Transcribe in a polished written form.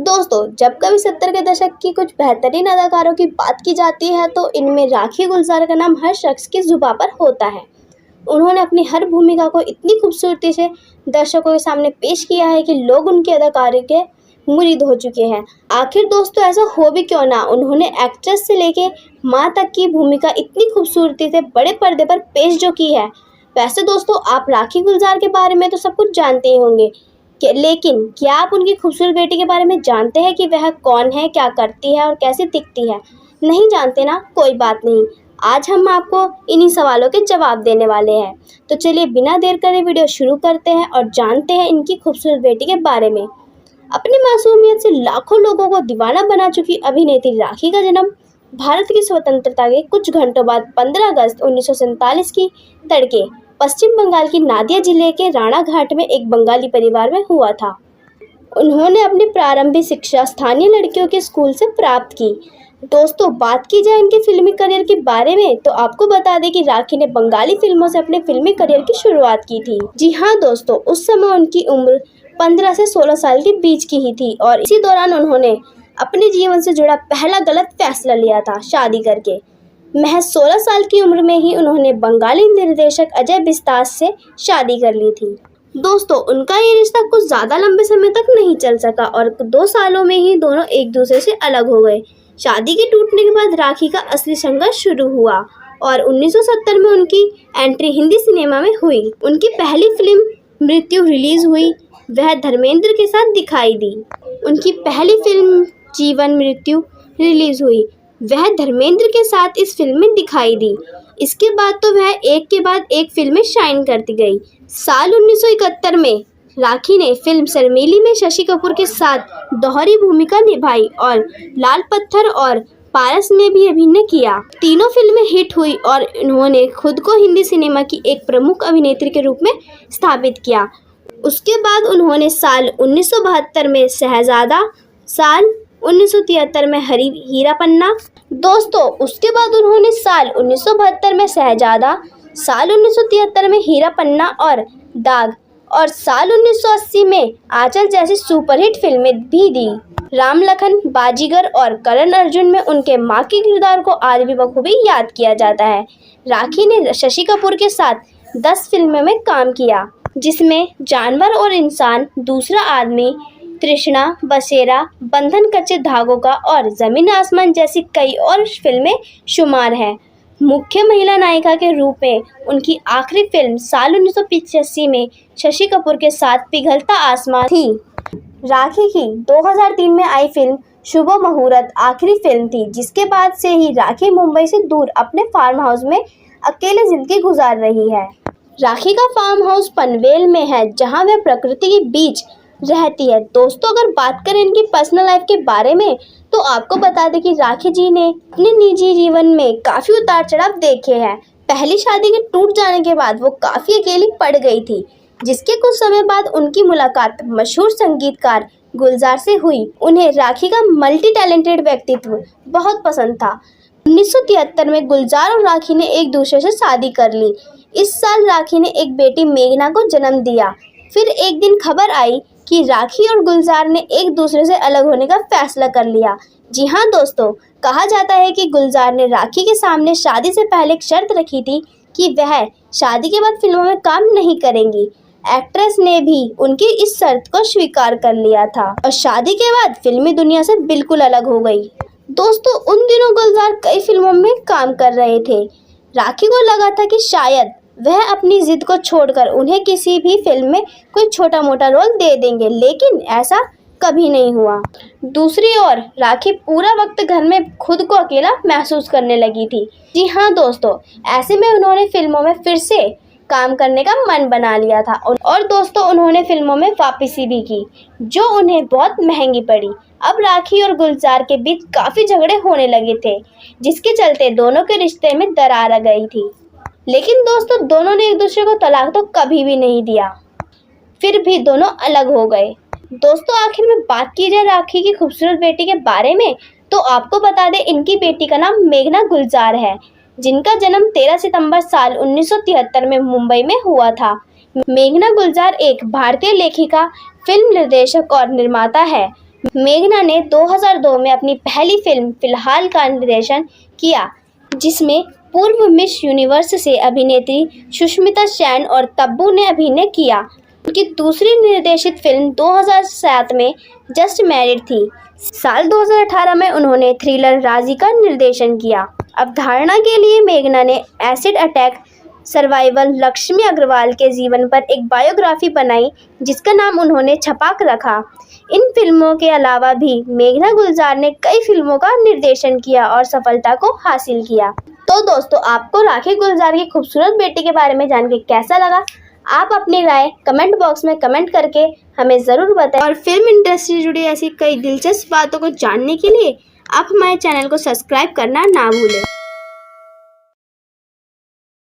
दोस्तों, जब कभी 70 के दशक की कुछ बेहतरीन अदाकारों की बात की जाती है तो इनमें राखी गुलजार का नाम हर शख्स की जुबां पर होता है। उन्होंने अपनी हर भूमिका को इतनी खूबसूरती से दर्शकों के सामने पेश किया है कि लोग उनकी अदाकारी के मुरीद हो चुके हैं। आखिर दोस्तों, ऐसा हो भी क्यों ना, उन्होंने एक्ट्रेस से लेके माँ तक की भूमिका इतनी खूबसूरती से बड़े पर्दे पर पेश जो की है। वैसे दोस्तों, आप राखी गुलजार के बारे में तो सब कुछ जानते ही होंगे, लेकिन क्या आप उनकी खूबसूरत बेटी के बारे में जानते हैं कि वह कौन है, क्या करती है और कैसी दिखती है? नहीं जानते ना, कोई बात नहीं। आज हम आपको इन्हीं सवालों के जवाब देने वाले हैं। तो चलिए बिना देर करे वीडियो शुरू करते हैं और जानते हैं इनकी खूबसूरत बेटी के बारे में। अपनी मासूमियत से लाखों लोगों को दीवाना बना चुकी अभिनेत्री राखी का जन्म भारत की स्वतंत्रता के कुछ घंटों बाद 15 अगस्त 1947 की तड़के पश्चिम बंगाल की नादिया जिले के राणाघाट में एक बंगाली परिवार में हुआ था। उन्होंने अपनी प्रारंभिक शिक्षा स्थानीय लड़कियों के स्कूल से प्राप्त की। दोस्तों, बात की जाए इनके फिल्मी करियर के बारे में तो आपको बता दें कि राखी ने बंगाली फिल्मों से अपने फिल्मी करियर की शुरुआत की थी। जी हाँ दोस्तों, उस समय उनकी उम्र 15 से 16 साल के बीच की ही थी और इसी दौरान उन्होंने अपने जीवन से जुड़ा पहला गलत फैसला लिया था, शादी करके। महज 16 साल की उम्र में ही उन्होंने बंगाली निर्देशक अजय बिस्तास से शादी कर ली थी। दोस्तों, उनका ये रिश्ता कुछ ज़्यादा लंबे समय तक नहीं चल सका और 2 सालों में ही दोनों एक दूसरे से अलग हो गए। शादी के टूटने के बाद राखी का असली संघर्ष शुरू हुआ और 1970 में उनकी एंट्री हिंदी सिनेमा में हुई। उनकी पहली फिल्म मृत्यु रिलीज हुई। वह धर्मेंद्र के साथ दिखाई दी। उनकी पहली फिल्म जीवन मृत्यु रिलीज हुई। वह धर्मेंद्र के साथ इस फिल्म में दिखाई दी। इसके बाद तो वह एक के बाद एक फिल्में शाइन करती गई। साल 1971 में राखी ने फिल्म शर्मीली में शशि कपूर के साथ दोहरी भूमिका निभाई और लाल पत्थर और पारस में भी अभिनय किया। तीनों फिल्में हिट हुई और उन्होंने खुद को हिंदी सिनेमा की एक प्रमुख अभिनेत्री के रूप में स्थापित किया। उसके बाद उन्होंने साल 1972 में शहजादा, साल 1973 में हीरा पन्ना। दोस्तों, उसके बाद उन्होंने साल 1972 में शहजादा, साल 1973 में हीरा पन्ना और दाग और साल 1980 में आंचल जैसी सुपरहिट फिल्में भी दी। राम लखन, बाजीगर और करण अर्जुन में उनके मां के किरदार को आज भी बखूबी याद किया जाता है। राखी ने शशि कपूर के साथ 10 फिल्मों में काम किया, जिसमें जानवर और इंसान, दूसरा आदमी, तृष्णा, बसेरा, बंधन कच्चे धागों का और जमीन आसमान जैसी कई और फिल्में शुमार हैं। मुख्य महिला नायिका के रूप में उनकी आखिरी फिल्म साल 1985 में शशि कपूर के साथ पिघलता आसमान थी। राखी की 2003 में आई फिल्म शुभ मुहूर्त आखिरी फिल्म थी, जिसके बाद से ही राखी मुंबई से दूर अपने फार्म हाउस में अकेले जिंदगी गुजार रही है। राखी का फार्म हाउस पनवेल में है, जहां वह प्रकृति के बीच रहती है। दोस्तों, अगर बात करें इनकी पर्सनल लाइफ के बारे में तो आपको बता दें कि राखी जी ने अपने निजी जीवन में काफ़ी उतार चढ़ाव देखे हैं। पहली शादी के टूट जाने के बाद वो काफ़ी अकेली पड़ गई थी, जिसके कुछ समय बाद उनकी मुलाकात मशहूर संगीतकार गुलजार से हुई। उन्हें राखी का मल्टी टैलेंटेड व्यक्तित्व बहुत पसंद था। 1973 में गुलजार और राखी ने एक दूसरे से शादी कर ली। इस साल राखी ने एक बेटी मेघना को जन्म दिया। फिर एक दिन खबर आई कि राखी और गुलजार ने एक दूसरे से अलग होने का फैसला कर लिया। जी हाँ दोस्तों, कहा जाता है कि गुलजार ने राखी के सामने शादी से पहले एक शर्त रखी थी कि वह शादी के बाद फिल्मों में काम नहीं करेंगी। एक्ट्रेस ने भी उनकी इस शर्त को स्वीकार कर लिया था और शादी के बाद फिल्मी दुनिया से बिल्कुल अलग हो गई। दोस्तों, उन दिनों गुलजार कई फिल्मों में काम कर रहे थे। राखी को लगा था कि शायद वह अपनी जिद को छोड़कर उन्हें किसी भी फिल्म में कोई छोटा मोटा रोल दे देंगे, लेकिन ऐसा कभी नहीं हुआ। दूसरी ओर राखी पूरा वक्त घर में खुद को अकेला महसूस करने लगी थी। जी हाँ दोस्तों, ऐसे में उन्होंने फिल्मों में फिर से काम करने का मन बना लिया था और दोस्तों, उन्होंने फिल्मों में वापसी भी की, जो उन्हें बहुत महंगी पड़ी। अब राखी और गुलजार के बीच काफ़ी झगड़े होने लगे थे, जिसके चलते दोनों के रिश्ते में दरार आ गई थी। लेकिन दोस्तों, दोनों ने एक दूसरे को तलाक तो कभी भी नहीं दिया, फिर भी दोनों अलग हो गए। दोस्तों, आखिर में बात की जाए राखी की खूबसूरत बेटी के बारे में तो आपको बता दें इनकी बेटी का नाम मेघना गुलजार है, जिनका जन्म 13 सितंबर साल 1973 में मुंबई में हुआ था। मेघना गुलजार एक भारतीय लेखिका, फिल्म निर्देशक और निर्माता है। मेघना ने 2002 में अपनी पहली फिल्म फिलहाल का निर्देशन किया, जिसमें पूर्व मिस यूनिवर्स से अभिनेत्री सुष्मिता सेन और तब्बू ने अभिनय किया। उनकी दूसरी निर्देशित फिल्म 2007 में जस्ट मैरिड थी। साल 2018 में उन्होंने थ्रिलर राजी का निर्देशन किया। अवधारणा के लिए मेघना ने acid attack survival Lakshmi Agarwal के जीवन पर एक बायोग्राफी बनाई, जिसका नाम उन्होंने छपाक रखा। इन फिल्मों के अलावा भी मेघना गुलजार ने कई फिल्मों का निर्देशन किया और सफलता को हासिल किया। तो दोस्तों, आपको राखी गुलजार की खूबसूरत बेटी के बारे में जान के कैसा लगा? आप अपनी राय कमेंट बॉक्स में कमेंट करके हमें ज़रूर बताएं। और फिल्म इंडस्ट्री से जुड़ी ऐसी कई दिलचस्प बातों को जानने के लिए आप हमारे चैनल को सब्सक्राइब करना ना भूलें।